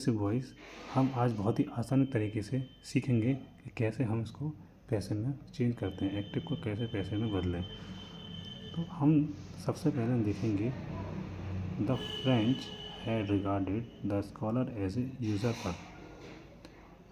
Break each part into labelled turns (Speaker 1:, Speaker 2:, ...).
Speaker 1: से बॉयज़ हम आज बहुत ही आसान तरीके से सीखेंगे कि कैसे हम इसको पैसे में चेंज करते हैं, एक्टिव को कैसे पैसे में बदलें। तो हम सबसे पहले देखेंगे the French had regarded the scholar as a user पर।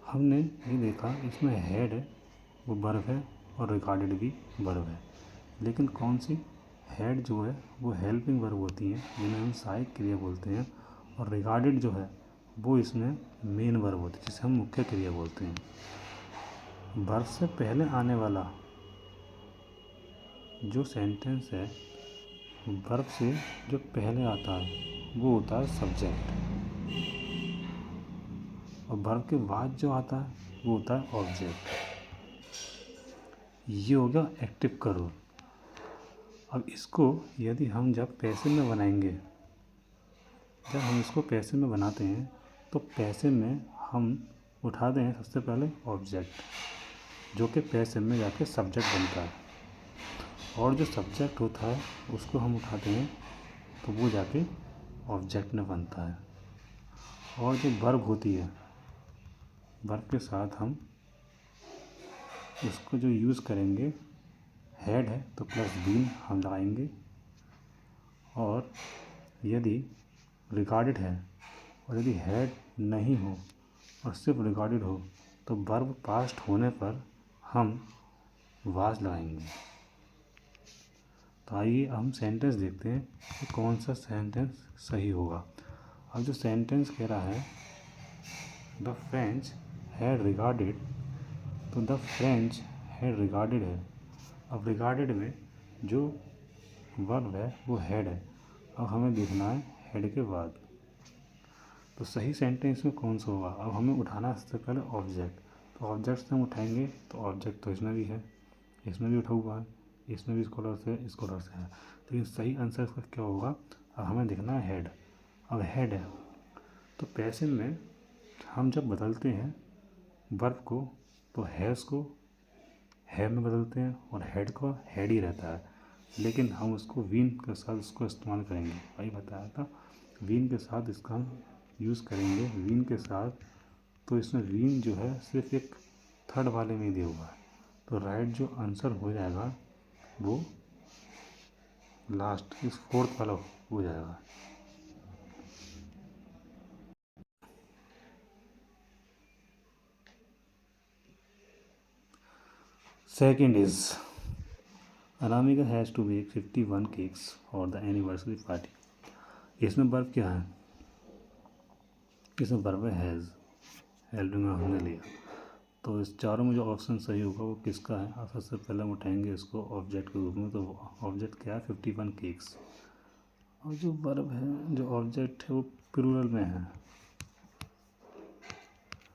Speaker 1: हमने ये देखा इसमें हैड है वो वर्ब है और रिगार्डेड भी वर्ब है, लेकिन कौन सी हैड जो है वो हेल्पिंग वर्ब होती हैं जिन्हें हम सहायक क्रिया बोलते हैं, और रिगार्डेड जो है वो इसमें मेन वर्ब होती है जिसे हम मुख्य क्रिया बोलते हैं। वर्ब से पहले आने वाला जो सेंटेंस है, वर्ब से जो पहले आता है वो होता है सब्जेक्ट, और वर्ब के बाद जो आता है वो होता है ऑब्जेक्ट। ये हो गया एक्टिव का रूल। अब इसको यदि हम जब पैसे में बनाएंगे, जब हम इसको पैसे में बनाते हैं तो पैसे में हम उठाते हैं सबसे पहले ऑब्जेक्ट, जो कि पैसे में जाके सब्जेक्ट बनता है, और जो सब्जेक्ट होता है उसको हम उठाते हैं तो वो जाके ऑब्जेक्ट में बनता है। और जो वर्ब होती है, वर्ब के साथ हम उसको जो यूज़ करेंगे, हैड है तो प्लस बीन हम लगाएंगे, और यदि रिगार्डेड है और यदि हैड नहीं हो और सिर्फ रिगार्डेड हो तो वर्ब पास्ट होने पर हम वाज लगाएंगे। तो आइए हम सेंटेंस देखते हैं कि कौन सा सेंटेंस सही होगा। अब जो सेंटेंस कह रहा है द फ्रेंच हैड रिगार्डेड, तो द फ्रेंच हैड रिगार्डेड है। अब रिगार्डेड में जो वर्ब है वो हैड है, अब हमें देखना है हैड के बाद। तो सही सेंटेंस में कौन सा होगा? अब हमें उठाना है सबसे पहले ऑब्जेक्ट, तो ऑब्जेक्ट से हम उठाएंगे तो ऑब्जेक्ट तो इसमें भी है, इसमें भी उठा हुआ है, इसमें भी स्कॉलर से है, लेकिन सही आंसर इसका क्या होगा? अब हमें देखना है हेड। अब हेड है तो पैसे में हम जब बदलते हैं वर्ब को तो हैज़ को है में बदलते हैं और हेड को हेड ही रहता है, लेकिन हम उसको वीन के साथ उसको इस्तेमाल करेंगे। वही बताया था, वीन के साथ इसका हम यूज़ करेंगे। वीन के साथ तो इसमें वीन जो है सिर्फ एक थर्ड वाले में दिया हुआ है, तो राइट जो आंसर हो जाएगा वो लास्ट इस फोर्थ वाला हो जाएगा। Second is Anamika has to make 51 cakes और द एनिवर्सरी पार्टी। इसमें वर्ब क्या है? इसमें वर्ब है हैज़, हेल्पिंग हमने लिया। तो इस चारों में जो ऑप्शन सही होगा वो किसका है? आप सबसे पहले हम उठाएंगे इसको ऑब्जेक्ट के रूप में, तो ऑब्जेक्ट क्या है? 51 केक्स। और जो वर्ब है, जो ऑब्जेक्ट है वो प्लूरल में है,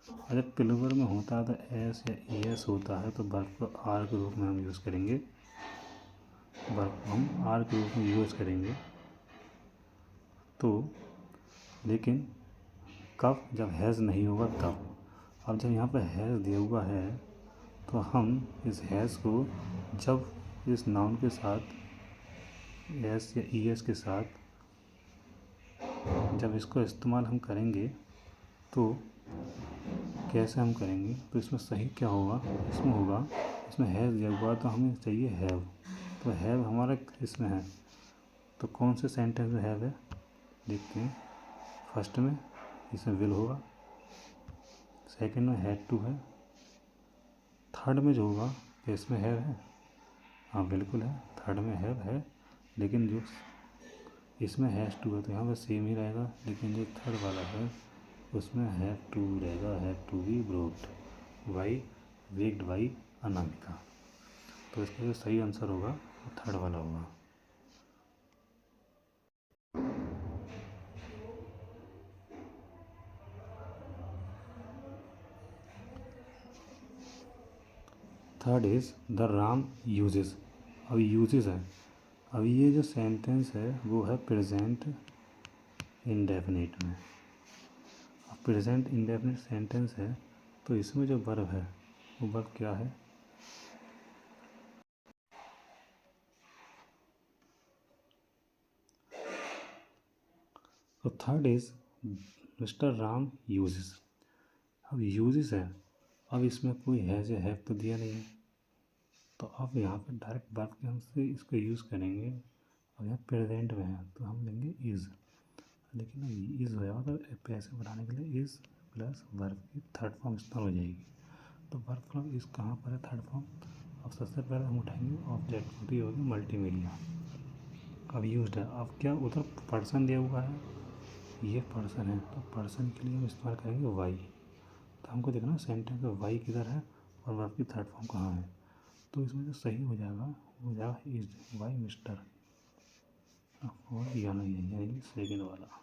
Speaker 1: और जब प्लूरल में होता है तो एस या ई एस होता है तो वर्ब को आर के रूप में हम यूज़ करेंगे, वर्ब को हम आर के रूप में यूज़ करेंगे। तो लेकिन कब? जब हैज़ नहीं होगा तब। अब जब यहाँ पर हैज़ दिया हुआ है तो हम इस हैज़ को जब इस नाउन के साथ एस या ई एस के साथ जब इसको इस्तेमाल हम करेंगे तो कैसे हम करेंगे? तो इसमें सही क्या होगा? इसमें होगा, इसमें हैज़ दिया हुआ तो हमें चाहिए हैव, तो हैव हमारा इसमें है, तो कौन से सेंटेंस में हैव है देखते हैं। फर्स्ट में इसमें विल होगा, सेकंड में हैड टू है, थर्ड में जो होगा तो इसमें हैव है, हाँ बिल्कुल है, थर्ड में हैव है, लेकिन जो इसमें हैज़ टू है तो यहाँ पर सेम ही रहेगा, लेकिन जो थर्ड वाला है उसमें हैव टू रहेगा, have to be brought by waked by Anamika. तो इसका जो सही आंसर होगा वो थर्ड वाला होगा। Third is the Ram uses. अब यूजेस है, अब ये जो सेंटेंस है वो है प्रेजेंट इंडेफिनिट में। अब प्रेजेंट इंडेफिनिट सेंटेंस है तो इसमें जो वर्ब है वो वर्ब क्या है? तो third is mister Ram uses. अब यूजेस है, अब इसमें कोई हैज़ या हैव तो दिया नहीं है, तो अब यहाँ पे डायरेक्ट वर्ब के हमसे इसको यूज़ करेंगे। अब यहाँ प्रेजेंट में है तो हम लेंगे इज़, लेकिन अब इज़ हो जाएगा तो पैसे बनाने के लिए इज़ प्लस वर्ब की थर्ड फॉर्म इस्तेमाल हो जाएगी। तो वर्ब फॉर्म इस कहाँ पर है थर्ड फॉर्म। अब सबसे पहले हम उठाएंगे ऑब्जेक्ट को, तो ये होगी मल्टीमीडिया। अब यूज्ड है, अब क्या उधर पर्सन दिया हुआ है, ये पर्सन है तो पर्सन के लिए हम इस्तेमाल करेंगे वाई। तो हमको देखना सेंटेंस में वाई किधर है और वर्ब की थर्ड फॉर्म कहाँ है। तो इसमें जो सही हो जाएगा वो हो जाएगा इज वाई मिस्टर, और यानी सेकेंड वाला।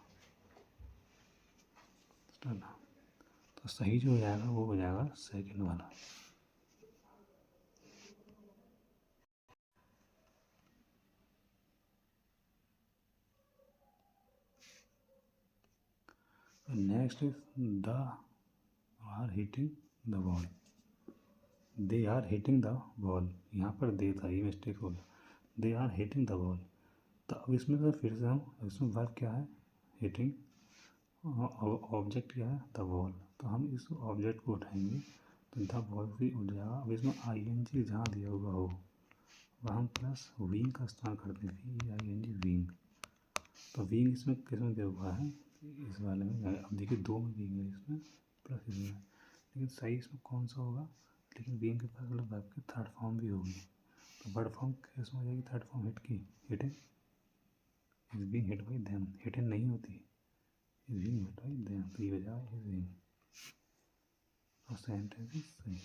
Speaker 1: तो सही जो हो जाएगा वो हो जाएगा सेकेंड वाला। Next is the are hitting the ball, they are hitting the ball. यहाँ पर दे था, ये मिस्टेक हो गया, they are hitting the ball. तो अब इसमें तो फिर से हम, इसमें वर्ब क्या है हिटिंग, ऑब्जेक्ट क्या है द बॉल। तो हम इस ऑब्जेक्ट को उठाएंगे तो द बॉल भी उठ जाएगा। अब इसमें आई एन जी जहाँ दिया हुआ हो वह हम प्लस विंग का इस्तेमाल करते हैं, VING विंग। तो विंग इसमें किसमें दिया हुआ है, इस वाले में। अब देखिए दो में विंग है इसमें प्लस इसमें, लेकिन सही इसमें कौन सा होगा, लेकिन विंग के पास मतलब वर्ब की थर्ड फॉर्म भी होगी। तो वर्ड फॉर्म किसमें हो जाएगी थर्ड फॉर्म हिट की, hitting is being hit by them. Hitting नहीं होती, is being hit by them, तो ये हो जाएगा इज बीइंग, और सेंटेंस इज सही।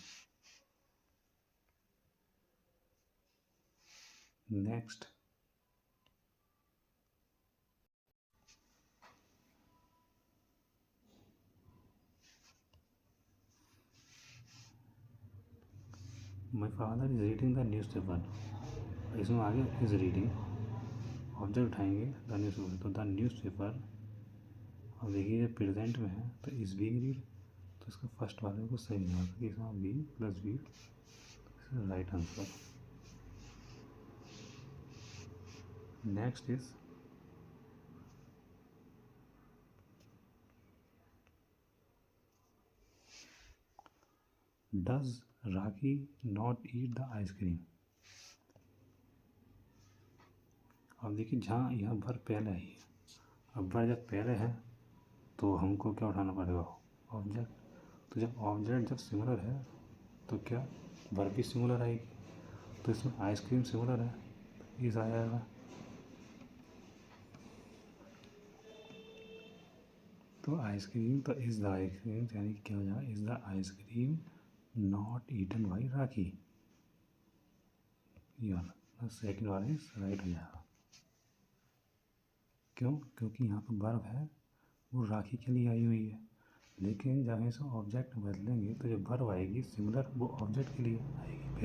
Speaker 1: Next my father is reading the newspaper. इसमें आगे इज रीडिंग, ऑब्जेक्ट उठाएंगे द न्यूज़ पेपर, तो द न्यूज़ पेपर। अब देखिए जब प्रेजेंट में है तो इज बीइंग रीड, तो इसका फर्स्ट वाले को सही नहीं होगा, इसमें B plus B right answer. Next is does Rakhi not eat the ice cream. अब देखिए जहाँ यहाँ भर पहले आई है, अब भर जब पहले है तो हमको क्या उठाना पड़ेगा ऑब्जेक्ट। तो जब ऑब्जेक्ट जब सिमिलर है तो क्या भर भी सिमिलर आएगी, तो इसमें आइसक्रीम सिमिलर है तो इस आ जाएगा। तो आइसक्रीम तो इज़ द आइसक्रीम, यानी क्या हो जाएगा is the ice-cream not eaten by Rakhi, ये वाला सेकेंड वाला इज राइट हो जाएगा। क्यों, क्योंकि यहाँ पर वर्ब है वो राखी के लिए आई हुई है, लेकिन जब हम इसे ऑब्जेक्ट बदलेंगे तो जब वर्ब आएगी सिमिलर वो ऑब्जेक्ट के लिए आएगी।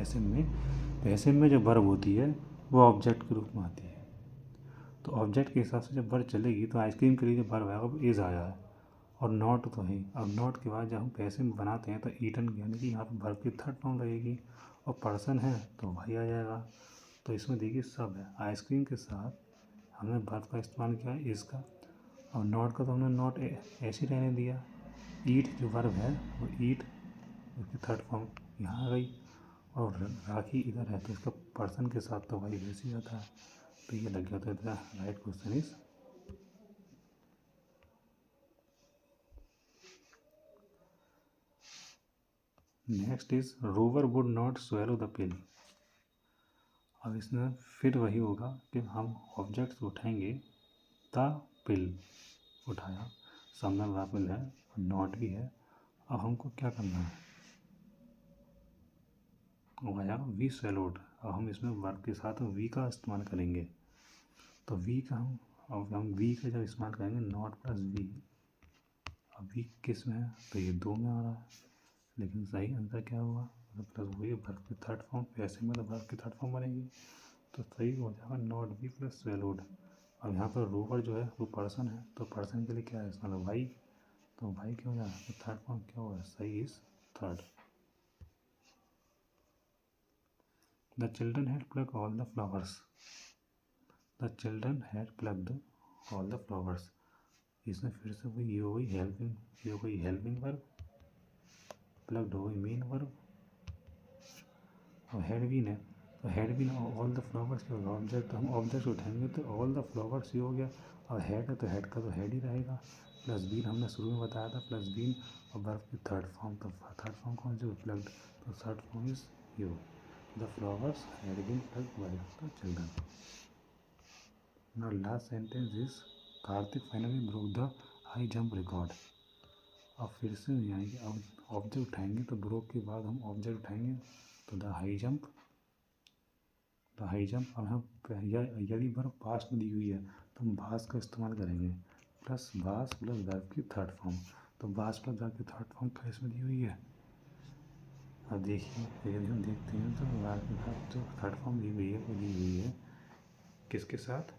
Speaker 1: पैसिव में जो वर्ब होती है वो ऑब्जेक्ट के रूप में आती है। तो ऑब्जेक्ट के हिसाब से जब वर्ब चलेगी तो आइसक्रीम के लिए जो वर्ब आएगा वो इज़ आया है, और नॉट तो है। अब नॉट के बाद जब हम पैसिव में बनाते हैं तो ईटन यानी कि यहाँ पर वर्ब की थर्ड फॉर्म लगेगी, और पर्सन है तो भाई आ जाएगा। तो इसमें देखिए सब है, आइसक्रीम के साथ हमने वर्ब का इस्तेमाल किया है इसका, और नॉट का तो हमने नॉट ऐसे ही रहने दिया। ईट जो वर्ब है वो ईट, उसकी थर्ड फॉर्म यहाँ आ गई, और राखी इधर है तो इसका पर्सन के साथ तो भाई वैसे ही आता है, तो ये लग गया। तो the right question is next is rover would not swallow the पिल। अब इसमें फिर वही होगा कि हम ऑब्जेक्ट्स उठाएंगे, द पिल उठाया, सामने वर्ब है और नॉट भी है। अब हमको क्या करना है, वो आया वी स्वेलोड। अब हम इसमें वर्ब के साथ वी का इस्तेमाल करेंगे, तो वी का हम वी का जब इस्तेमाल करेंगे नॉट प्लस वी। अब वी किस में है तो ये दो में आ रहा है, लेकिन सही आंसर क्या होगा, प्लस वही वर्ब की थर्ड फॉर्म, ऐसे में तो वर्ब की थर्ड फॉर्म बनेगी, तो सही हो जाएगा नॉट वी प्लस स्वेलोड। अब यहाँ पर रोवर जो है वो पर्सन है, तो पर्सन के लिए क्या है मतलब वाई, तो वाई क्या हो जाएगा, तो थर्ड फॉर्म क्या होगा, सही is third. The children had plug all the flowers, the children had plugged all the flowers. इसमें फिर से वही ये हो गई हेल्पिंग, ये हो गई हेल्पिंग वर्ब, प्लग्ड हो गई मेन वर्ब। और हैड बीन है तो had been all the flowers क्या होगा, ऑब्जेक्ट, हम ऑब्जेक्ट उठाएंगे तो ऑल द फ्लावर्स ये हो गया। और हैड है तो हैड का तो हैड ही रहेगा। प्लस बीन हमने शुरू में बताया था, प्लस बीन और वर्ब की थर्ड फॉर्म, तो थर्ड फॉर्म कौन सी, प्लग्ड, तो third form is you, the flowers had been plugged by the children. Now last sentence is Kartik finally broke the high jump record. अब फिर से यहाँ अब ऑब्जेक्ट उठाएंगे तो ब्रोक के बाद हम ऑब्जेक्ट उठाएंगे तो the high jump, the high jump. अब हम यदि वर्ब पास्ट में दी हुई है तो हम वास का इस्तेमाल करेंगे, प्लस वास प्लस वर्ब की थर्ड फॉर्म। तो वास प्लस वर्ब की थर्ड फॉर्म क्या इसमें दी हुई है। अब देखिए यदि हम देखते हैं तो वर्ब की जो थर्ड फॉर्म दी हुई है वो दी हुई है किसके साथ,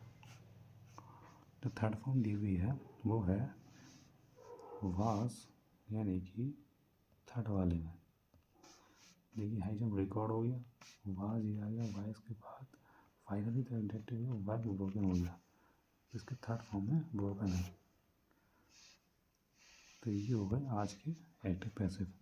Speaker 1: जो थर्ड फॉर्म दी हुई है वो है वास, यानी कि थर्ड वाले में। देखिए हाई जंप रिकॉर्ड हो गया, वाज ये आ गया, वाइस के बाद फाइनली तो इंडेक्टिव वर्ब ब्रोकन हो गया, इसके थर्ड फॉर्म में ब्रोकन है। तो ये हो गए आज के एक्टिव पैसिव।